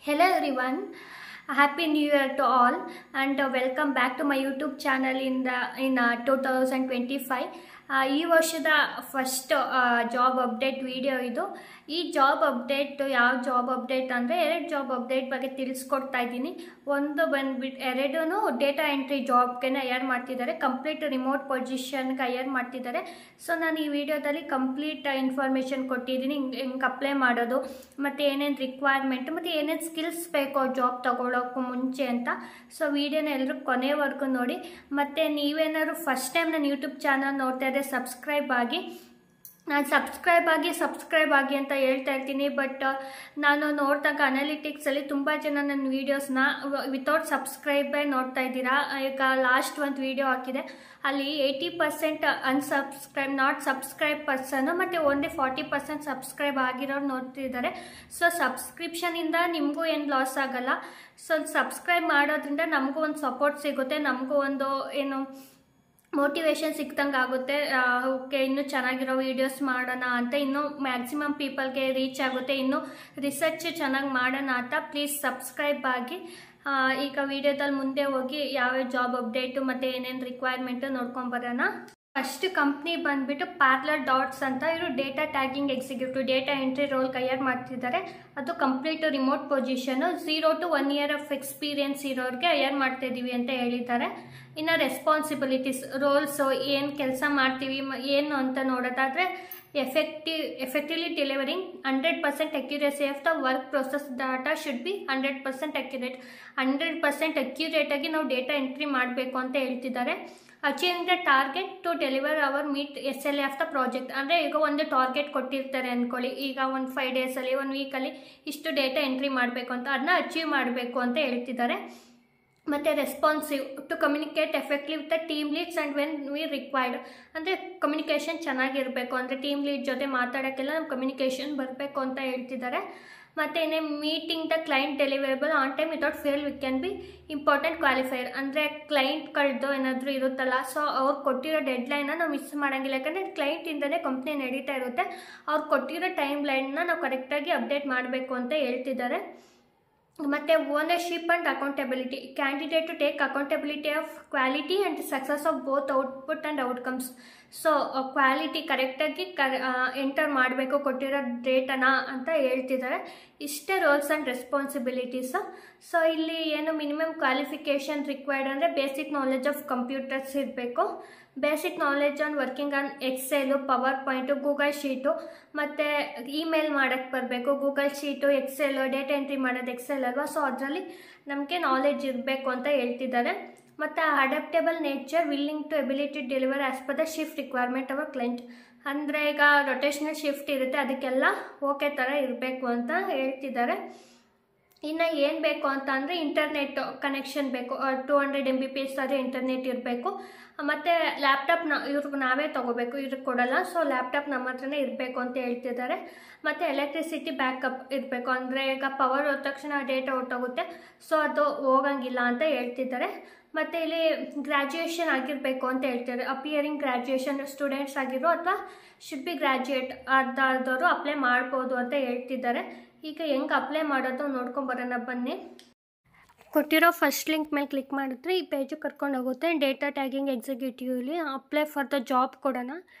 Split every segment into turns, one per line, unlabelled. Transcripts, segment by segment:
Hello everyone, happy new year to all and welcome back to my YouTube channel in 2025. ಈ ವರ್ಷದ first job update video ಇದು. ಈ job update ಯಾವ job update ಅಂದರೆ ಎರಡು job update ಬಗ್ಗೆ ತಿಳಿಸ್ಕೊಡ್ತಾ ಇದ್ದೀನಿ. ಒಂದು ಬಂದ್ಬಿಟ್ಟು ಎರಡೂ ಡೇಟಾ ಎಂಟ್ರಿ ಜಾಬ್ಗೆ ಹೈಯರ್ ಮಾಡ್ತಿದ್ದಾರೆ, ಕಂಪ್ಲೀಟ್ ರಿಮೋಟ್ ಪೊಸಿಷನ್ಗೆ ಹೈಯರ್ ಮಾಡ್ತಿದ್ದಾರೆ. ಸೊ ನಾನು ಈ ವಿಡಿಯೋದಲ್ಲಿ ಕಂಪ್ಲೀಟ್ ಇನ್ಫಾರ್ಮೇಷನ್ ಕೊಟ್ಟಿದ್ದೀನಿ, ಹೆಂಗೆ ಅಪ್ಲೈ ಮಾಡೋದು ಮತ್ತು ಏನೇನು ರಿಕ್ವೈರ್ಮೆಂಟ್ ಮತ್ತು ಏನೇನು ಸ್ಕಿಲ್ಸ್ ಬೇಕೋ ಜಾಬ್ ತೊಗೊಳೋಕ್ಕೂ ಮುಂಚೆ ಅಂತ. ಸೊ ವಿಡಿಯೋನ ಎಲ್ಲರೂ ಕೊನೆವರೆಗೂ ನೋಡಿ. ಮತ್ತು ನೀವೇನಾದ್ರು ಫಸ್ಟ್ ಟೈಮ್ ನನ್ನ ಯೂಟ್ಯೂಬ್ ಚಾನಲ್ ನೋಡ್ತಾ ಇದ್ದರೆ ಸಬ್ಸ್ಕ್ರೈಬ್ ಆಗಿ. ನಾನು ಸಬ್ಸ್ಕ್ರೈಬ್ ಆಗಿ ಅಂತ ಹೇಳ್ತಾ ಇರ್ತೀನಿ, ಬಟ್ ನಾನು ನೋಡಿದಾಗ ಅನಾಲಿಟಿಕ್ಸಲ್ಲಿ ತುಂಬ ಜನ ನನ್ನ ವೀಡಿಯೋಸ್ನ ವಿತೌಟ್ ಸಬ್ಸ್ಕ್ರೈಬೇ ನೋಡ್ತಾ ಇದ್ದೀರಾ. ಈಗ ಲಾಸ್ಟ್ ಒಂದು ವೀಡಿಯೋ ಹಾಕಿದೆ, ಅಲ್ಲಿ 80% ನಾಟ್ ಸಬ್ಸ್ಕ್ರೈಬ್ ಪರ್ಸನ್ನು ಮತ್ತು ಓನ್ಲಿ 40% ಸಬ್ಸ್ಕ್ರೈಬ್ ಆಗಿರೋರು ನೋಡ್ತಿದ್ದಾರೆ. ಸೊ ಸಬ್ಸ್ಕ್ರಿಪ್ಷನಿಂದ ನಿಮಗೂ ಏನು ಲಾಸ್ ಆಗಲ್ಲ. ಸೊ ಸಬ್ಸ್ಕ್ರೈಬ್ ಮಾಡೋದ್ರಿಂದ ನಮಗೂ ಒಂದು ಸಪೋರ್ಟ್ ಸಿಗುತ್ತೆ, ನಮಗೂ ಒಂದು ಏನು ಮೋಟಿವೇಶನ್ ಸಿಕ್ತಂಗೆ ಆಗುತ್ತೆ. ಓಕೆ, ಇನ್ನೂ ಚೆನ್ನಾಗಿರೋ ವೀಡಿಯೋಸ್ ಮಾಡೋಣ ಅಂತ, ಇನ್ನೂ ಮ್ಯಾಕ್ಸಿಮಮ್ ಪೀಪಲ್ಗೆ ರೀಚ್ ಆಗುತ್ತೆ, ಇನ್ನೂ ರಿಸರ್ಚ್ ಚೆನ್ನಾಗಿ ಮಾಡೋಣ ಅಂತ. ಪ್ಲೀಸ್ ಸಬ್ಸ್ಕ್ರೈಬ್ ಆಗಿ. ಈಗ ವಿಡಿಯೋದಲ್ಲಿ ಮುಂದೆ ಹೋಗಿ ಯಾವ್ಯಾವ ಜಾಬ್ ಅಪ್ಡೇಟು ಮತ್ತು ಏನೇನು ರಿಕ್ವೈರ್ಮೆಂಟು ನೋಡ್ಕೊಂಬರೋಣ. ಫಸ್ಟ್ ಕಂಪ್ನಿ ಬಂದುಬಿಟ್ಟು ಪಾರ್ಲರ್ ಡಾಟ್ಸ್ ಅಂತ. ಇವರು data tagging executive, data entry role hire ಮಾಡ್ತಿದ್ದಾರೆ. ಅದು complete remote position. 0 to 1 year of experience ಇರೋರಿಗೆ ಹೈಯರ್ ಮಾಡ್ತಾಯಿದ್ದೀವಿ ಅಂತ ಹೇಳಿದ್ದಾರೆ. ಇನ್ನು ರೆಸ್ಪಾನ್ಸಿಬಿಲಿಟೀಸ್, ರೋಲ್ಸು, ಏನು ಕೆಲಸ ಮಾಡ್ತೀವಿ ಏನು ಅಂತ ನೋಡೋದಾದರೆ effectively delivering 100% accuracy of the work process data should be 100% accurate. 100% accurate ಆಗಿ ನಾವು ಡೇಟಾ ಎಂಟ್ರಿ ಮಾಡಬೇಕು ಅಂತ ಹೇಳ್ತಿದ್ದಾರೆ. Achieving the target to deliver our meet SLA of the project. ಅಂದರೆ ಈಗ ಒಂದು ಟಾರ್ಗೆಟ್ ಕೊಟ್ಟಿರ್ತಾರೆ ಅಂದ್ಕೊಳ್ಳಿ, ಈಗ ಒಂದು 5 daysಲ್ಲಿ 1 weekಲ್ಲಿ ಇಷ್ಟು ಡೇಟಾ ಎಂಟ್ರಿ ಮಾಡಬೇಕು ಅಂತ, ಅದನ್ನ ಅಚೀವ್ ಮಾಡಬೇಕು ಅಂತ ಹೇಳ್ತಿದ್ದಾರೆ. ಮತ್ತು responsive to communicate effectively with the team leads and when we required. ಅಂದರೆ ಕಮ್ಯುನಿಕೇಷನ್ ಚೆನ್ನಾಗಿರಬೇಕು, ಅಂದರೆ ಟೀಮ್ ಲೀಡ್ ಜೊತೆ ಮಾತಾಡೋಕ್ಕೆಲ್ಲ ನಮ್ಮ ಕಮ್ಯುನಿಕೇಷನ್ ಬರಬೇಕು ಅಂತ ಹೇಳ್ತಿದ್ದಾರೆ. ಮತ್ತು ಏನೇ meeting the client deliverable on time without fail we can be important qualifier. ಅಂದರೆ ಕ್ಲೈಂಟ್ಗಳದ್ದು ಏನಾದರೂ ಇರುತ್ತಲ್ಲ, ಸೊ ಅವ್ರು ಕೊಟ್ಟಿರೋ ಡೆಡ್ಲೈನ್ನ ನಾವು ಮಿಸ್ ಮಾಡೋಂಗಿಲ್ಲ. ಯಾಕಂದರೆ ಕ್ಲೈಂಟಿಂದನೇ ಕಂಪ್ನಿ ನಡೀತಾ ಇರುತ್ತೆ, ಅವ್ರು ಕೊಟ್ಟಿರೋ ಟೈಮ್ ಲೈನ್ನ ನಾವು ಕರೆಕ್ಟಾಗಿ ಅಪ್ಡೇಟ್ ಮಾಡಬೇಕು ಅಂತ ಹೇಳ್ತಿದ್ದಾರೆ. ಮತ್ತು ownership and accountability, candidate to take accountability of quality and success of both output and outcomes. So quality ಕರೆಕ್ಟಾಗಿ ಎಂಟರ್ ಮಾಡಬೇಕು ಕೊಟ್ಟಿರೋ ಡೇಟನ ಅಂತ ಹೇಳ್ತಿದ್ದಾರೆ. ಇಷ್ಟೇ ರೋಲ್ಸ್ ಆ್ಯಂಡ್ ರೆಸ್ಪಾನ್ಸಿಬಿಲಿಟೀಸು. ಸೊ ಇಲ್ಲಿ ಏನು ಮಿನಿಮಮ್ ಕ್ವಾಲಿಫಿಕೇಷನ್ ರಿಕ್ವೈರ್ಡ್ ಅಂದರೆ ಬೇಸಿಕ್ ನಾಲೆಜ್ ಆಫ್ ಕಂಪ್ಯೂಟರ್ಸ್ ಇರಬೇಕು, basic knowledge on working on Excel, PowerPoint, Google sheet, ಮತ್ತು ಇಮೇಲ್ ಮಾಡೋಕ್ಕೆ ಬರಬೇಕು. Google sheet, Excel, data entry ಮಾಡೋದು ಎಕ್ಸೆಲ್ ಅಲ್ವಾ, ಸೊ ಅದರಲ್ಲಿ ನಮಗೆ ನಾಲೆಜ್ ಇರಬೇಕು ಅಂತ ಹೇಳ್ತಿದ್ದಾರೆ. ಮತ್ತು adaptable nature, willing to ability deliver as per the shift requirement our client. ಅಂದರೆ ಈಗ ರೊಟೇಷನಲ್ ಶಿಫ್ಟ್ ಇರುತ್ತೆ, ಅದಕ್ಕೆಲ್ಲ ಓಕೆ ಥರ ಇರಬೇಕು ಅಂತ ಹೇಳ್ತಿದ್ದಾರೆ. ಇನ್ನು ಏನು ಬೇಕು ಅಂತ ಅಂದರೆ ಇಂಟರ್ನೆಟ್ ಕನೆಕ್ಷನ್ ಬೇಕು, 200 Mbps ಆದರೆ ಇಂಟರ್ನೆಟ್ ಇರಬೇಕು. ಮತ್ತು ಲ್ಯಾಪ್ಟಾಪ್ ಇವ್ರಿಗೆ ನಾವೇ ತೊಗೋಬೇಕು, ಇವ್ರಿಗೆ ಕೊಡೋಲ್ಲ. ಸೊ ಲ್ಯಾಪ್ಟಾಪ್ ನಮ್ಮ ಹತ್ರನೇ ಇರಬೇಕು ಅಂತ ಹೇಳ್ತಿದ್ದಾರೆ. ಮತ್ತು ಎಲೆಕ್ಟ್ರಿಸಿಟಿ ಬ್ಯಾಕಪ್ ಇರಬೇಕು, ಅಂದರೆ ಈಗ ಪವರ್ ಹೋದ ತಕ್ಷಣ ಡೇಟಾ ಹೊರಟೋಗುತ್ತೆ, ಸೊ ಅದು ಹೋಗಂಗಿಲ್ಲ ಅಂತ ಹೇಳ್ತಿದ್ದಾರೆ. ಮತ್ತು ಇಲ್ಲಿ ಗ್ರ್ಯಾಜುಯೇಷನ್ ಆಗಿರಬೇಕು ಅಂತ ಹೇಳ್ತಾರೆ. ಅಪಿಯರಿಂಗ್ ಗ್ರ್ಯಾಜುಯೇಷನ್ ಸ್ಟೂಡೆಂಟ್ಸ್ ಆಗಿರೋ ಅಥವಾ ಶುಡ್ ಬಿ ಗ್ರ್ಯಾಜುಯೇಟ್ ಆದವರು ಅಪ್ಲೈ ಮಾಡ್ಬೋದು ಅಂತ ಹೇಳ್ತಿದ್ದಾರೆ. ಈಗ ಹೆಂಗೆ ಅಪ್ಲೈ ಮಾಡೋದು ನೋಡ್ಕೊಂಬರೋಣ ಬನ್ನಿ. ಕೊಟ್ಟಿರೋ ಫಸ್ಟ್ ಲಿಂಕ್ ಮೇಲೆ ಕ್ಲಿಕ್ ಮಾಡಿದ್ರೆ ಈ ಪೇಜು ಕರ್ಕೊಂಡು ಹೋಗುತ್ತೆ. Data tagging executively apply for the job ಕೊಡೋಣ.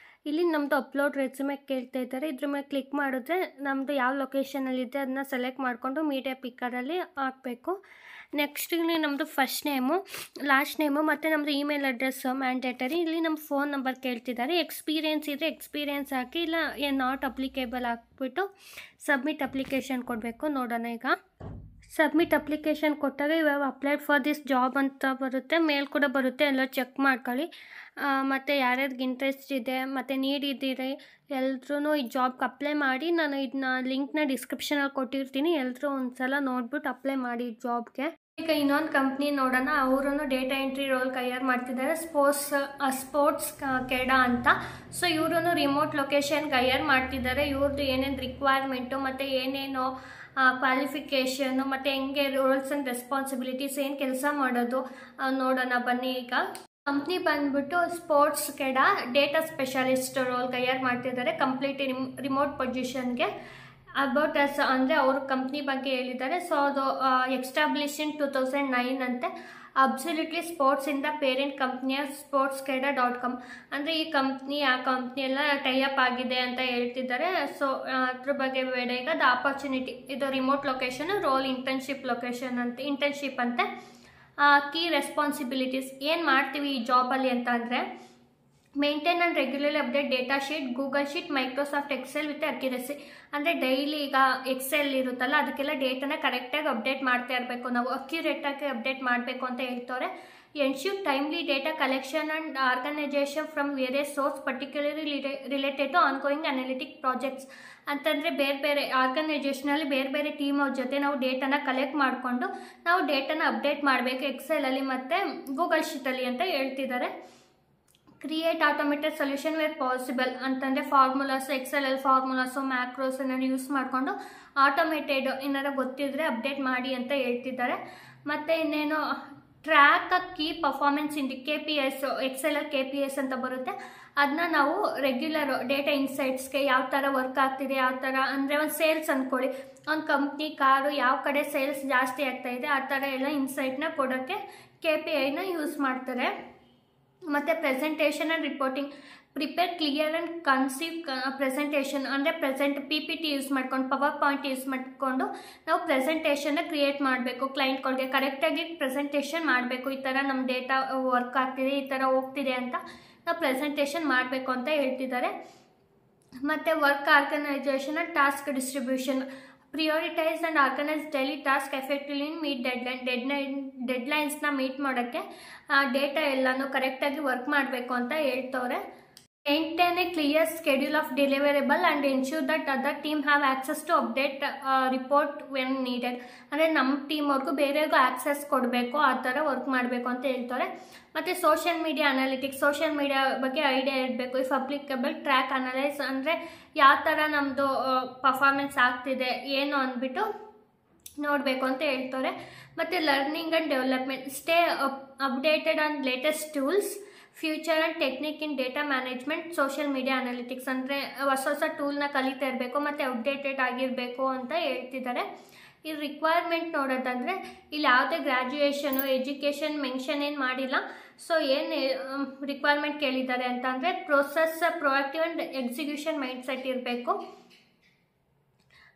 ಇಲ್ಲಿ ನಮ್ಮದು ಅಪ್ಲೋಡ್ ರೆಸ್ಯೂಮೆ ಕೇಳ್ತಾ ಇದ್ದಾರೆ. ಇದ್ರ ಮೇಲೆ ಕ್ಲಿಕ್ ಮಾಡಿದ್ರೆ ನಮ್ಮದು ಯಾವ ಲೊಕೇಶನಲ್ಲಿದೆ ಅದನ್ನ ಸೆಲೆಕ್ಟ್ ಮಾಡಿಕೊಂಡು ಮೀಡಿಯಾ ಪಿಕ್ಕರಲ್ಲಿ ಹಾಕಬೇಕು. ನೆಕ್ಸ್ಟ್ ಇಲ್ಲಿ ನಮ್ಮದು ಫಸ್ಟ್ ನೇಮು, ಲಾಸ್ಟ್ ನೇಮು ಮತ್ತು ನಮ್ಮದು ಇಮೇಲ್ ಅಡ್ರೆಸ್ಸು ಮ್ಯಾಂಡೇಟರಿ. ಇಲ್ಲಿ ನಮ್ಮ ಫೋನ್ ನಂಬರ್ ಕೇಳ್ತಿದ್ದಾರೆ. ಎಕ್ಸ್ಪೀರಿಯೆನ್ಸ್ ಇದ್ದರೆ ಎಕ್ಸ್ಪೀರಿಯೆನ್ಸ್ ಹಾಕಿ, ಇಲ್ಲ ನಾಟ್ ಅಪ್ಲಿಕೇಬಲ್ ಹಾಕ್ಬಿಟ್ಟು ಸಬ್ಮಿಟ್ ಅಪ್ಲಿಕೇಶನ್ ಕೊಡಬೇಕು. ನೋಡೋಣ, ಈಗ ಸಬ್ಮಿಟ್ ಅಪ್ಲಿಕೇಶನ್ ಕೊಟ್ಟಾಗ ಇವಾಗ ಅಪ್ಲೈಡ್ ಫಾರ್ ದಿಸ್ ಜಾಬ್ ಅಂತ ಬರುತ್ತೆ, ಮೇಲ್ ಕೂಡ ಬರುತ್ತೆ, ಎಲ್ಲ ಚೆಕ್ ಮಾಡ್ಕೊಳ್ಳಿ. ಮತ್ತು ಯಾರ್ಯಾರಿಗೆ ಇಂಟ್ರೆಸ್ಟ್ ಇದೆ ಮತ್ತು ನೀಡ್ ಇದ್ದೀರಿ ಎಲ್ಲರೂ ಈ ಜಾಬ್ಗೆ ಅಪ್ಲೈ ಮಾಡಿ. ನಾನು ಇದನ್ನ ಲಿಂಕ್ನ ಡಿಸ್ಕ್ರಿಪ್ಷನಲ್ಲಿ ಕೊಟ್ಟಿರ್ತೀನಿ, ಎಲ್ಲರೂ ಒಂದು ಸಲ ನೋಡ್ಬಿಟ್ಟು ಅಪ್ಲೈ ಮಾಡಿ ಜಾಬ್ಗೆ. ಈಗ ಇನ್ನೊಂದು ಕಂಪ್ನಿ ನೋಡೋಣ. ಅವರು ಡೇಟಾ ಎಂಟ್ರಿ ರೋಲ್ ಹೈಯರ್ ಮಾಡ್ತಿದ್ದಾರೆ, ಸ್ಪೋರ್ಟ್ಸ್ ಕೆಡಾ ಅಂತ. ಸೊ ಇವರು ರಿಮೋಟ್ ಲೊಕೇಶನ್ಗೆ ಹೈಯರ್ ಮಾಡ್ತಿದ್ದಾರೆ. ಇವ್ರದ್ದು ಏನೇನು ರಿಕ್ವೈರ್ಮೆಂಟು ಮತ್ತು ಏನೇನು ಕ್ವಾಲಿಫಿಕೇಷನ್ನು ಮತ್ತು ಹೆಂಗೆ ರೋಲ್ಸ್ ಆ್ಯಂಡ್ ರೆಸ್ಪಾನ್ಸಿಬಿಲಿಟೀಸ್, ಏನು ಕೆಲಸ ಮಾಡೋದು ನೋಡೋಣ ಬನ್ನಿ. ಈಗ ಕಂಪ್ನಿ ಬಂದ್ಬಿಟ್ಟು ಸ್ಪೋರ್ಟ್ಸ್ ಕೆಡಾ ಡೇಟಾ ಸ್ಪೆಷಲಿಸ್ಟ್ ರೋಲ್ಗೆ ಹೈಯರ್ ಮಾಡ್ತಿದ್ದಾರೆ, ಕಂಪ್ಲೀಟ್ ರಿಮೋಟ್ ಪೊಸಿಷನ್ಗೆ. ಅಬೌಟ್ ಅಸ್ ಅಂದರೆ ಅವ್ರ ಕಂಪ್ನಿ ಬಗ್ಗೆ ಹೇಳಿದ್ದಾರೆ. ಸೊ ಅದು ಎಸ್ಟಾಬ್ಲಿಷ್ ಇನ್ 2009 ಅಂತೆ. ಅಬ್ಸಲ್ಯೂಟ್ಲಿ ಸ್ಪೋರ್ಟ್ಸ್ ಇಂದ ಪೇರೆಂಟ್ ಕಂಪ್ನಿಯ sportskeeda.com ಅಂದರೆ ಈ ಕಂಪ್ನಿ ಆ ಕಂಪ್ನಿ ಎಲ್ಲ ಟೈಅಪ್ ಆಗಿದೆ ಅಂತ ಹೇಳ್ತಿದ್ದಾರೆ. ಸೊ ಅದ್ರ ಬಗ್ಗೆ ಬೇಡ. ಈಗ ದ ಆಪರ್ಚುನಿಟಿ, ಇದು remote location, role internship location ಅಂತೆ, ಇಂಟರ್ನ್ಶಿಪ್ ಅಂತೆ. ಕೀ ರೆಸ್ಪಾನ್ಸಿಬಿಲಿಟೀಸ್ ಏನು ಮಾಡ್ತೀವಿ ಈ ಜಾಬಲ್ಲಿ ಅಂತ ಅಂದರೆ, maintain and regularly update data sheet, Google sheet, Microsoft Excel with accuracy. ಅಂದರೆ ಡೈಲಿ ಈಗ ಎಕ್ಸೆಲ್ ಇರುತ್ತಲ್ಲ ಅದಕ್ಕೆಲ್ಲ ಡೇಟಾನ ಕರೆಕ್ಟಾಗಿ ಅಪ್ಡೇಟ್ ಮಾಡ್ತಾ ಇರಬೇಕು, ನಾವು ಅಕ್ಯುರೇಟಾಗಿ ಅಪ್ಡೇಟ್ ಮಾಡಬೇಕು ಅಂತ ಹೇಳ್ತವ್ರೆ. Ensure timely data collection and organisation from various source particularly related to ongoing analytic projects. ಅಂತಂದರೆ ಬೇರೆ ಬೇರೆ ಆರ್ಗನೈಸೇಷನಲ್ಲಿ ಬೇರೆ ಬೇರೆ ಟೀಮ್ ಅವ್ರ ಜೊತೆ ನಾವು ಡೇಟಾನ ಕಲೆಕ್ಟ್ ಮಾಡಿಕೊಂಡು ನಾವು ಡೇಟಾನ ಅಪ್ಡೇಟ್ ಮಾಡಬೇಕು ಎಕ್ಸೆಲಲ್ಲಿ ಮತ್ತು ಗೂಗಲ್ ಶೀಟಲ್ಲಿ ಅಂತ ಹೇಳ್ತಿದ್ದಾರೆ. Create automated solution where possible ಅಂತಂದರೆ ಫಾರ್ಮುಲಾಸು, ಎಕ್ಸೆಲಲ್ಲಿ ಫಾರ್ಮುಲಾಸು, ಮ್ಯಾಕ್ರೋಸ್ ಏನಾದ್ರು ಯೂಸ್ ಮಾಡಿಕೊಂಡು ಆಟೋಮೇಟೆಡ್ ಏನಾರು ಗೊತ್ತಿದ್ರೆ ಅಪ್ಡೇಟ್ ಮಾಡಿ ಅಂತ ಹೇಳ್ತಿದ್ದಾರೆ. ಮತ್ತು ಇನ್ನೇನು track key performance KPIs, ಎಕ್ಸೆಲಲ್ಲಿ KPIs ಅಂತ ಬರುತ್ತೆ. ಅದನ್ನ ನಾವು ರೆಗ್ಯುಲರ್ ಡೇಟಾ ಇನ್ಸೈಟ್ಸ್ಗೆ ಯಾವ ಥರ ವರ್ಕ್ ಆಗ್ತಿದೆ, ಯಾವ ಥರ ಅಂದರೆ ಒಂದು ಸೇಲ್ಸ್ ಅಂದ್ಕೊಳ್ಳಿ, ಒಂದು ಕಂಪ್ನಿ ಕಾರು ಯಾವ ಕಡೆ ಸೇಲ್ಸ್ ಜಾಸ್ತಿ ಆಗ್ತಾ ಇದೆ ಆ ಥರ ಎಲ್ಲ ಇನ್ಸೈಟ್ನ ಕೊಡೋಕ್ಕೆ KPIನ ಯೂಸ್ ಮಾಡ್ತಾರೆ. ಮತ್ತು presentation and reporting, prepare clear and conceive presentation ಅಂದರೆ PPT ಯೂಸ್ ಮಾಡ್ಕೊಂಡು, ಪವರ್ ಪಾಯಿಂಟ್ ಯೂಸ್ ಮಾಡಿಕೊಂಡು ನಾವು ಪ್ರೆಸೆಂಟೇಷನ್ನ ಕ್ರಿಯೇಟ್ ಮಾಡಬೇಕು. ಕ್ಲೈಂಟ್ಗಳಿಗೆ ಕರೆಕ್ಟಾಗಿ ಪ್ರೆಸೆಂಟೇಷನ್ ಮಾಡಬೇಕು, ಈ ಥರ ನಮ್ಮ ಡೇಟಾ ವರ್ಕ್ ಆಗ್ತಿದೆ, ಈ ಥರ ಹೋಗ್ತಿದೆ ಅಂತ ನಾವು ಪ್ರೆಸೆಂಟೇಷನ್ ಮಾಡಬೇಕು ಅಂತ ಹೇಳ್ತಿದ್ದಾರೆ. ಮತ್ತು work organisation and task distribution, prioritise and organise daily task effectively in meet ಡೆಡ್ಲೈನ್ಸ್ನ ಮೀಟ್ ಮಾಡೋಕ್ಕೆ ಡೇಟಾ ಎಲ್ಲನೂ ಕರೆಕ್ಟಾಗಿ ವರ್ಕ್ ಮಾಡಬೇಕು ಅಂತ ಹೇಳ್ತವ್ರೆ. Maintain a clear schedule of deliverable and ensure that other team have access to update report when needed. ಅಂದರೆ ನಮ್ಮ team ಅವ್ರಿಗೂ ಬೇರೆಗೂ access ಕೊಡಬೇಕು, ಆ ಥರ ವರ್ಕ್ ಮಾಡಬೇಕು ಅಂತ ಹೇಳ್ತಾರೆ. ಮತ್ತು social media analytics, social media ಬಗ್ಗೆ ಐಡಿಯಾ ಇರಬೇಕು. ಇಫ್ ಅಪ್ಲಿಕಬಲ್ ಟ್ರ್ಯಾಕ್ ಅನಲೈಸ್ ಅಂದರೆ ಯಾವ ಥರ ನಮ್ಮದು ಪರ್ಫಾರ್ಮೆನ್ಸ್ ಆಗ್ತಿದೆ ಏನು ಅಂದ್ಬಿಟ್ಟು ನೋಡಬೇಕು ಅಂತ ಹೇಳ್ತಾರೆ. ಮತ್ತು learning and development, stay updated on latest tools, future and technique in data management, social media analytics ಅಂದರೆ ಹೊಸ ಟೂಲ್ನ ಕಲಿತಾ ಇರಬೇಕು ಮತ್ತು ಅಪ್ಡೇಟೆಡ್ ಆಗಿರಬೇಕು ಅಂತ ಹೇಳ್ತಿದ್ದಾರೆ. ಈ ರಿಕ್ವೈರ್ಮೆಂಟ್ ನೋಡೋದಂದರೆ ಇಲ್ಲಿ ಯಾವುದೇ ಗ್ರ್ಯಾಜುಯೇಷನು ಎಜುಕೇಷನ್ ಮೆನ್ಷನ್ ಏನು ಮಾಡಿಲ್ಲ. ಸೊ ಏನು ರಿಕ್ವೈರ್ಮೆಂಟ್ ಕೇಳಿದ್ದಾರೆ ಅಂತ ಅಂದರೆ ಪ್ರೊಆಕ್ಟಿವ್ ಆ್ಯಂಡ್ ಎಕ್ಸಿಕ್ಯೂಷನ್ ಮೈಂಡ್ಸೆಟ್ ಇರಬೇಕು.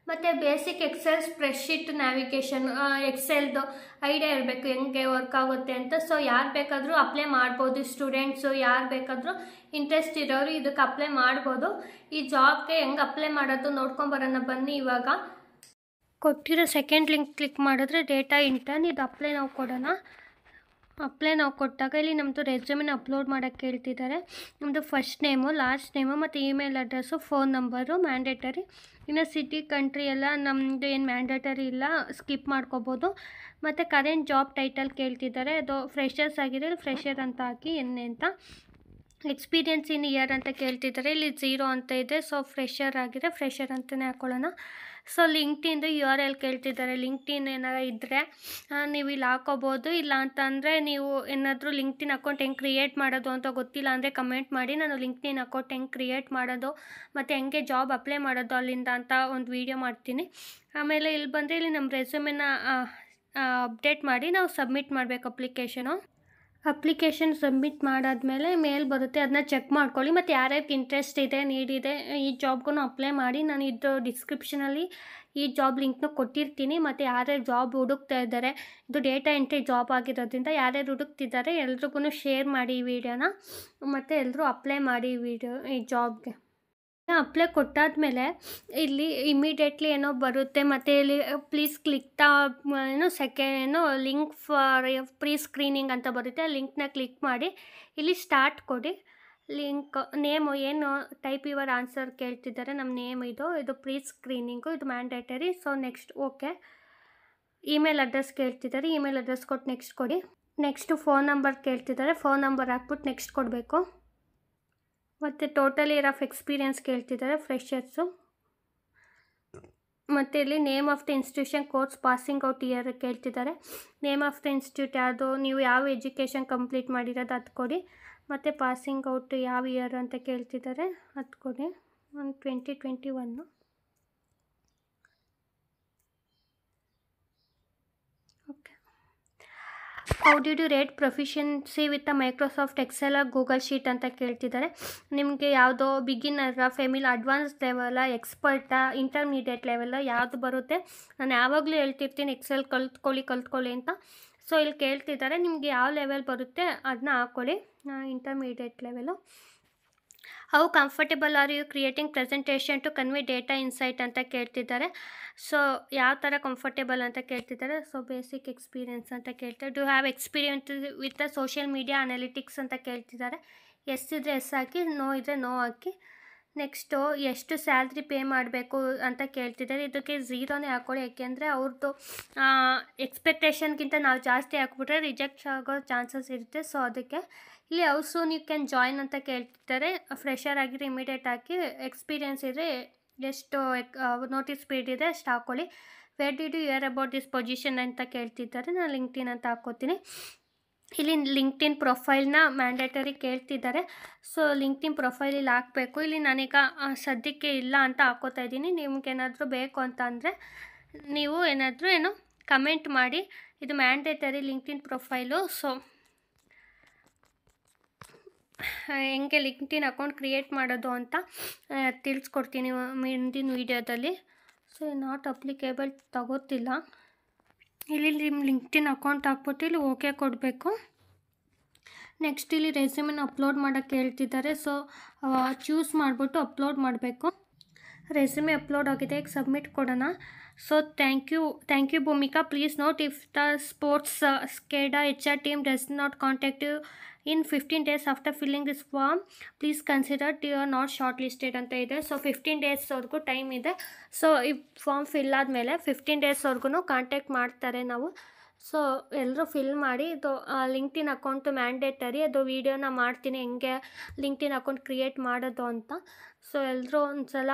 ಮತ್ತು ಬೇಸಿಕ್ ಎಕ್ಸೆಲ್ ಸ್ಪ್ರೆಡ್ಶೀಟ್ ನ್ಯಾವಿಗೇಷನ್, ಎಕ್ಸೆಲ್ದು ಐಡಿಯಾ ಇರಬೇಕು ಹೆಂಗೆ ವರ್ಕ್ ಆಗುತ್ತೆ ಅಂತ. ಸೊ ಯಾರು ಬೇಕಾದರೂ ಅಪ್ಲೈ ಮಾಡ್ಬೋದು, ಸ್ಟೂಡೆಂಟ್ಸು ಯಾರು ಬೇಕಾದರೂ ಇಂಟ್ರೆಸ್ಟ್ ಇರೋರು ಇದಕ್ಕೆ ಅಪ್ಲೈ ಮಾಡ್ಬೋದು. ಈ ಜಾಬ್ಗೆ ಹೆಂಗೆ ಅಪ್ಲೈ ಮಾಡೋದು ನೋಡ್ಕೊಂಬರೋಣ ಬನ್ನಿ. ಇವಾಗ ಕೊಟ್ಟಿರೋ ಸೆಕೆಂಡ್ ಲಿಂಕ್ ಕ್ಲಿಕ್ ಮಾಡಿದ್ರೆ ಡೇಟಾ ಇಂಟರ್ನ್, ಇದು ಅಪ್ಲೈ ನಾವು ಕೊಡೋಣ. ಅಪ್ಲೈ ನಾವು ಕೊಟ್ಟಾಗ ಇಲ್ಲಿ ನಮ್ಮದು ರೆಸ್ಯೂಮೆನ ಅಪ್ಲೋಡ್ ಮಾಡೋಕ್ಕೆ ಹೇಳ್ತಿದ್ದಾರೆ. ನಮ್ಮದು ಫಸ್ಟ್ ನೇಮು, ಲಾಸ್ಟ್ ನೇಮು ಮತ್ತು email address, phone number mandatory. ಇನ್ನು ಸಿಟಿ ಕಂಟ್ರಿ ಎಲ್ಲ ನಮ್ಮದು ಏನು ಮ್ಯಾಂಡೇಟರಿ ಇಲ್ಲ, ಸ್ಕಿಪ್ ಮಾಡ್ಕೋಬೋದು. ಮತ್ತು ಕರೆಂಟ್ ಜಾಬ್ ಟೈಟಲ್ ಕೇಳ್ತಿದ್ದಾರೆ, ಅದು ಫ್ರೆಷರ್ಸ್ ಆಗಿದೆ, ಫ್ರೆಷರ್ ಅಂತ ಹಾಕಿ ಅಂತ. ಎಕ್ಸ್ಪೀರಿಯನ್ಸ್ ಇನ್ ಇಯರ್ ಅಂತ ಕೇಳ್ತಿದ್ದಾರೆ, ಇಲ್ಲಿ 0 ಅಂತ ಇದೆ. ಸೊ ಫ್ರೆಷರ್ ಆಗಿದೆ, ಫ್ರೆಷರ್ ಅಂತಲೇ ಹಾಕ್ಕೊಳ್ಳೋಣ. ಸೊ ಲಿಂಕ್ಡ್ಇನ್ದು URL ಕೇಳ್ತಿದ್ದಾರೆ, ಲಿಂಕ್ಡ್ಇನ್ ಏನಾರ ಇದ್ದರೆ ನೀವು ಇಲ್ಲಿ ಹಾಕೋಬೋದು. ಇಲ್ಲ ಅಂತಂದರೆ ನೀವು ಏನಾದರೂ ಲಿಂಕ್ಡ್ಇನ್ ಅಕೌಂಟ್ ಹೆಂಗೆ ಕ್ರಿಯೇಟ್ ಮಾಡೋದು ಅಂತ ಗೊತ್ತಿಲ್ಲ ಅಂದರೆ ಕಮೆಂಟ್ ಮಾಡಿ, ನಾನು ಲಿಂಕ್ಡ್ಇನ್ ಅಕೌಂಟ್ ಹೆಂಗೆ ಕ್ರಿಯೇಟ್ ಮಾಡೋದು ಮತ್ತು ಹೆಂಗೆ ಜಾಬ್ ಅಪ್ಲೈ ಮಾಡೋದು ಅಲ್ಲಿಂದ ಅಂತ ಒಂದು ವೀಡಿಯೋ ಮಾಡ್ತೀನಿ. ಆಮೇಲೆ ಇಲ್ಲಿ ಬಂದರೆ ಇಲ್ಲಿ ನಮ್ಮ ರೆಸ್ಯೂಮೆನ ಅಪ್ಡೇಟ್ ಮಾಡಿ ನಾವು ಸಬ್ಮಿಟ್ ಮಾಡಬೇಕು ಅಪ್ಲಿಕೇಶನ್ ಸಬ್ಮಿಟ್ ಮಾಡಾದಮೇಲೆ ಮೇಲ್ ಬರುತ್ತೆ, ಅದನ್ನ ಚೆಕ್ ಮಾಡ್ಕೊಳ್ಳಿ. ಮತ್ತು ಯಾರ್ಯಾರಿಗೆ ಇಂಟ್ರೆಸ್ಟ್ ಇದೆ, ನೀಡಿದೆ ಈ ಜಾಬ್ಗೂ ಅಪ್ಲೈ ಮಾಡಿ. ನಾನು ಇದು ಡಿಸ್ಕ್ರಿಪ್ಷನಲ್ಲಿ ಈ ಜಾಬ್ ಲಿಂಕ್ನ ಕೊಟ್ಟಿರ್ತೀನಿ. ಮತ್ತು ಯಾರ್ಯಾರು ಜಾಬ್ ಹುಡುಕ್ತಾ ಇದ್ದಾರೆ, ಇದು ಡೇಟಾ ಎಂಟ್ರಿ ಜಾಬ್ ಆಗಿರೋದ್ರಿಂದ ಯಾರ್ಯಾರು ಹುಡುಕ್ತಿದ್ದಾರೆ ಎಲ್ರಿಗೂ ಶೇರ್ ಮಾಡಿ ಈ ವಿಡಿಯೋನ. ಮತ್ತು ಎಲ್ಲರೂ ಅಪ್ಲೈ ಮಾಡಿ ಈ ಜಾಬ್ಗೆ. ಅಪ್ಲೈ ಕೊಟ್ಟಾದಮೇಲೆ ಇಲ್ಲಿ ಇಮಿಡಿಯೇಟ್ಲಿ ಏನೋ ಬರುತ್ತೆ. ಮತ್ತು ಇಲ್ಲಿ please click link for pre screening ಅಂತ ಬರುತ್ತೆ. ಆ ಲಿಂಕ್ನ ಕ್ಲಿಕ್ ಮಾಡಿ ಇಲ್ಲಿ ಸ್ಟಾರ್ಟ್ ಕೊಡಿ. ಲಿಂಕ್ ನೇಮು ಏನು ಟೈಪ್ ಯುವರ್ ಆನ್ಸರ್ ಕೇಳ್ತಿದ್ದಾರೆ, ನಮ್ಮ ನೇಮ್ ಇದು ಪ್ರೀ ಸ್ಕ್ರೀನಿಂಗು, ಇದು mandatory. So next okay. Email address ಕೇಳ್ತಿದ್ದಾರೆ, ಇಮೇಲ್ ಅಡ್ರೆಸ್ ಕೊಟ್ಟು ನೆಕ್ಸ್ಟ್ ಕೊಡಿ. ನೆಕ್ಸ್ಟು ಫೋನ್ ನಂಬರ್ ಕೇಳ್ತಿದ್ದಾರೆ, ಫೋನ್ ನಂಬರ್ ಹಾಕ್ಬಿಟ್ಟು ನೆಕ್ಸ್ಟ್ ಕೊಡಬೇಕು. ಮತ್ತು ಟೋಟಲ್ ಇಯರ್ ಆಫ್ ಎಕ್ಸ್ಪೀರಿಯನ್ಸ್ ಕೇಳ್ತಿದ್ದಾರೆ, ಫ್ರೆಷರ್ಸು. ಮತ್ತು ಇಲ್ಲಿ name of the institution, course, passing out year ಕೇಳ್ತಿದ್ದಾರೆ. ನೇಮ್ ಆಫ್ ದ ಇನ್ಸ್ಟಿಟ್ಯೂಟ್ ಯಾವುದು, ನೀವು ಯಾವ ಎಜುಕೇಷನ್ ಕಂಪ್ಲೀಟ್ ಮಾಡಿರೋದು ಅದು ಕೊಡಿ. ಮತ್ತು ಪಾಸಿಂಗ್ ಔಟ್ ಯಾವ ಇಯರ್ ಅಂತ ಕೇಳ್ತಿದ್ದಾರೆ, ಅದು ಕೊಡಿ. 2021. How did you rate proficiency with Microsoft Excel Google sheet ಅಂತ ಕೇಳ್ತಿದ್ದಾರೆ. ನಿಮಗೆ ಯಾವುದೋ ಬಿಗಿನರ, ಫೆಮಿಲ್, ಅಡ್ವಾನ್ಸ್ ಲೆವೆಲ, ಎಕ್ಸ್ಪರ್ಟಾ, ಇಂಟರ್ಮೀಡಿಯೇಟ್ ಲೆವೆಲ ಯಾವುದು ಬರುತ್ತೆ. ನಾನು ಯಾವಾಗಲೂ ಹೇಳ್ತಿರ್ತೀನಿ ಎಕ್ಸೆಲ್ ಕಲ್ತ್ಕೊಳ್ಳಿ ಅಂತ. ಸೊ ಇಲ್ಲಿ ಕೇಳ್ತಿದ್ದಾರೆ ನಿಮಗೆ ಯಾವ ಲೆವೆಲ್ ಬರುತ್ತೆ ಅದನ್ನ ಹಾಕ್ಕೊಳ್ಳಿ. Intermediate level. How comfortable are you creating presentation to convey data insight ಅಂತ ಕೇಳ್ತಿದ್ದಾರೆ. ಸೊ ಯಾವ ಥರ ಕಂಫರ್ಟೇಬಲ್ ಅಂತ ಕೇಳ್ತಿದ್ದಾರೆ. ಸೊ ಬೇಸಿಕ್ ಎಕ್ಸ್ಪೀರಿಯೆನ್ಸ್ ಅಂತ ಕೇಳ್ತಾರೆ. Do have experience with the social media analytics ಅಂತ ಕೇಳ್ತಿದ್ದಾರೆ. ಎಸ್ ಇದ್ದರೆ ಎಸ್ ಹಾಕಿ, ನೋ ಇದ್ದರೆ ನೋ ಹಾಕಿ. ನೆಕ್ಸ್ಟು ಎಷ್ಟು ಸ್ಯಾಲ್ರಿ ಪೇ ಮಾಡಬೇಕು ಅಂತ ಕೇಳ್ತಿದ್ದಾರೆ. ಇದಕ್ಕೆ ಝೀರೋನೇ ಹಾಕ್ಕೊಳ್ಳಿ, ಯಾಕೆಂದರೆ ಅವ್ರದ್ದು ಎಕ್ಸ್ಪೆಕ್ಟೇಷನ್ಗಿಂತ ನಾವು ಜಾಸ್ತಿ ಹಾಕ್ಬಿಟ್ರೆ ರಿಜೆಕ್ಟ್ ಆಗೋ ಚಾನ್ಸಸ್ ಇರುತ್ತೆ. ಸೊ ಅದಕ್ಕೆ ಇಲ್ಲಿ how soon you can join ಅಂತ ಕೇಳ್ತಿದ್ದಾರೆ. ಫ್ರೆಷರ್ ಆಗಿದ್ರೆ ಇಮಿಡಿಯೇಟ್ ಹಾಕಿ, ಎಕ್ಸ್ಪೀರಿಯೆನ್ಸ್ ಇದ್ದರೆ ಎಷ್ಟು ನೋಟಿಸ್ ಪೀರಿಯಡ್ ಇದೆ ಅಷ್ಟು ಹಾಕ್ಕೊಳ್ಳಿ. Where did you hear about this position ಅಂತ ಕೇಳ್ತಿದ್ದಾರೆ. ನಾನು ಲಿಂಕ್ಡ್ಇನ್ ಅಂತ ಹಾಕ್ಕೋತೀನಿ. ಇಲ್ಲಿ ಲಿಂಕ್ಡ್ಇನ್ ಪ್ರೊಫೈಲ್ನ ಮ್ಯಾಂಡೇಟರಿ ಕೇಳ್ತಿದ್ದಾರೆ. ಸೊ ಲಿಂಕ್ಡ್ಇನ್ ಪ್ರೊಫೈಲ್ ಇಲ್ಲಿ ಹಾಕಬೇಕು. ಇಲ್ಲಿ ನಾನೀಗ ಸದ್ಯಕ್ಕೆ ಇಲ್ಲ ಅಂತ ಹಾಕೋತಾ ಇದ್ದೀನಿ. ನಿಮ್ಗೇನಾದರೂ ಬೇಕು ಅಂತ ಅಂದರೆ ನೀವು ಏನಾದರೂ ಕಮೆಂಟ್ ಮಾಡಿ. ಇದು ಮ್ಯಾಂಡೇಟರಿ ಲಿಂಕ್ಡ್ಇನ್ ಪ್ರೊಫೈಲು. ಸೊ ಹೆಂಗೆ ಲಿಂಕ್ಡ್ಇನ್ ಅಕೌಂಟ್ ಕ್ರಿಯೇಟ್ ಮಾಡೋದು ಅಂತ ತಿಳಿಸ್ಕೊಡ್ತೀನಿ ಮುಂದಿನ ವೀಡಿಯೋದಲ್ಲಿ. ಸೊ ನಾಟ್ ಅಪ್ಲಿಕೇಬಲ್ ತಗೋತಿಲ್ಲ. ಇಲ್ಲಿ ನಿಮ್ಮ ಲಿಂಕ್ಡ್ಇನ್ ಅಕೌಂಟ್ ಹಾಕ್ಬಿಟ್ಟು ಇಲ್ಲಿ ಓಕೆ ಕೊಡಬೇಕು. ನೆಕ್ಸ್ಟ್ ಇಲ್ಲಿ ರೆಸ್ಯೂಮನ್ನ ಅಪ್ಲೋಡ್ ಮಾಡೋಕ್ಕೆ ಹೇಳ್ತಿದ್ದಾರೆ. ಸೊ ಚೂಸ್ ಮಾಡಿಬಿಟ್ಟು ಅಪ್ಲೋಡ್ ಮಾಡಬೇಕು. ರೆಸ್ಯೂಮೆ ಅಪ್ಲೋಡ್ ಆಗಿದೆ, ಈಗ ಸಬ್ಮಿಟ್ ಕೊಡೋಣ. So thank you Bhumika. Please note if the Sportskeeda HR team does not contact you in 15 days after filling this form please consider you are not shortlisted ಅಂತ ಇದೆ. So 15 daysವರೆಗೂ time ಇದೆ. So ಈ form fill ಆದಮೇಲೆ 15 daysವರೆಗೂ contact ಮಾಡ್ತಾರೆ ನಾವು. So ಎಲ್ಲರೂ fill ಮಾಡಿ. ಇದು ಲಿಂಕ್ಡ್ಇನ್ ಅಕೌಂಟು ಮ್ಯಾಂಡೇಟರಿ. ಅದು ವೀಡಿಯೋನ ಮಾಡ್ತೀನಿ ಹೆಂಗೆ ಲಿಂಕ್ಡ್ಇನ್ ಅಕೌಂಟ್ ಕ್ರಿಯೇಟ್ ಮಾಡೋದು ಅಂತ. ಸೊ ಎಲ್ಲರೂ ಒಂದು ಸಲ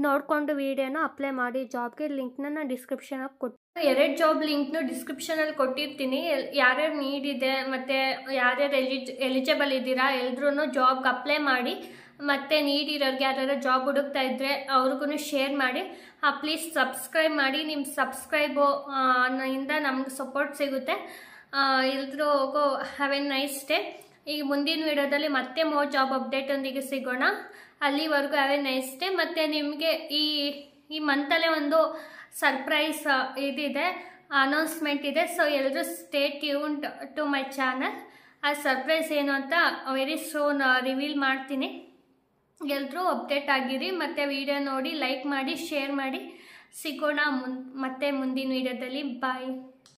ನೋಡಿಕೊಂಡು ವೀಡಿಯೋನ ಅಪ್ಲೈ ಮಾಡಿ ಜಾಬ್ಗೆ. ಲಿಂಕ್ನ ಡಿಸ್ಕ್ರಿಪ್ಷನಾಗಿ ಕೊಟ್ಟು 2 ಜಾಬ್ ಲಿಂಕ್ನು ಡಿಸ್ಕ್ರಿಪ್ಷನಲ್ಲಿ ಕೊಟ್ಟಿರ್ತೀನಿ. ಯಾರ್ಯಾರು ನೀಡಿದೆ ಮತ್ತು ಯಾರ್ಯಾರು ಎಲಿಜಿಬಲ್ ಇದ್ದೀರಾ ಎಲ್ರೂ ಜಾಬ್ಗೆ ಅಪ್ಲೈ ಮಾಡಿ. ಮತ್ತು ನೀಡಿರೋರಿಗೆ ಯಾರ್ಯಾರು ಜಾಬ್ ಹುಡುಕ್ತಾ ಇದ್ದರೆ ಅವ್ರಿಗೂ ಶೇರ್ ಮಾಡಿ. ಪ್ಲೀಸ್ ಸಬ್ಸ್ಕ್ರೈಬ್ ಮಾಡಿ. ನಿಮ್ಮ ಸಬ್ಸ್ಕ್ರೈಬು ಇಂದ ನಮ್ಗೆ ಸಪೋರ್ಟ್ ಸಿಗುತ್ತೆ. ಎಲ್ರೂ ಹ್ಯಾವ್ ಎ ನೈಸ್ ಡೇ. ಈಗ ಮುಂದಿನ ವಿಡಿಯೋದಲ್ಲಿ ಮತ್ತೆ ಮೋರ್ ಜಾಬ್ ಅಪ್ಡೇಟೊಂದಿಗೆ ಸಿಗೋಣ. ಅಲ್ಲಿವರೆಗೂ ಹ್ಯಾವ್ ಎ ನೈಸ್ ಡೇ. ಮತ್ತು ನಿಮಗೆ ಈ ಮಂತಲ್ಲೇ ಒಂದು ಸರ್ಪ್ರೈಸ್ ಇದಿದೆ, ಅನೌನ್ಸ್ಮೆಂಟ್ ಇದೆ. ಸೊ ಎಲ್ಲರೂ stay tuned to my channel. ಆ ಸರ್ಪ್ರೈಸ್ ಏನು ಅಂತ ವೆರಿ ಸೂನ್ ರಿವೀಲ್ ಮಾಡ್ತೀನಿ. ಎಲ್ಲರೂ ಅಪ್ಡೇಟ್ ಆಗಿರಿ. ಮತ್ತು ವಿಡಿಯೋ ನೋಡಿ, ಲೈಕ್ ಮಾಡಿ, ಶೇರ್ ಮಾಡಿ. ಸಿಗೋಣ ಮತ್ತೆ ಮುಂದಿನ ವಿಡಿಯೋದಲ್ಲಿ. ಬಾಯ್.